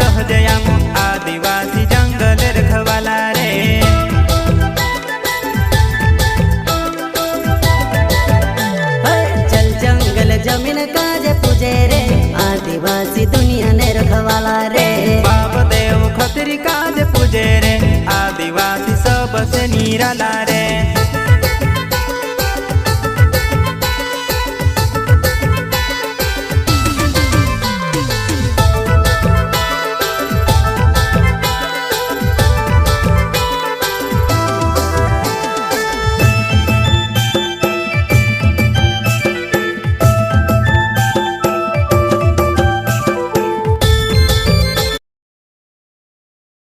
रह जयाम आदिवासी जंगल रखवाला रे। चल जंगल जमीन काजे पूजे रे आदिवासी दुनिया ने रखवाला रे। बाप देव खतरी काज पूजे रे आदिवासी सबसे निराला रे।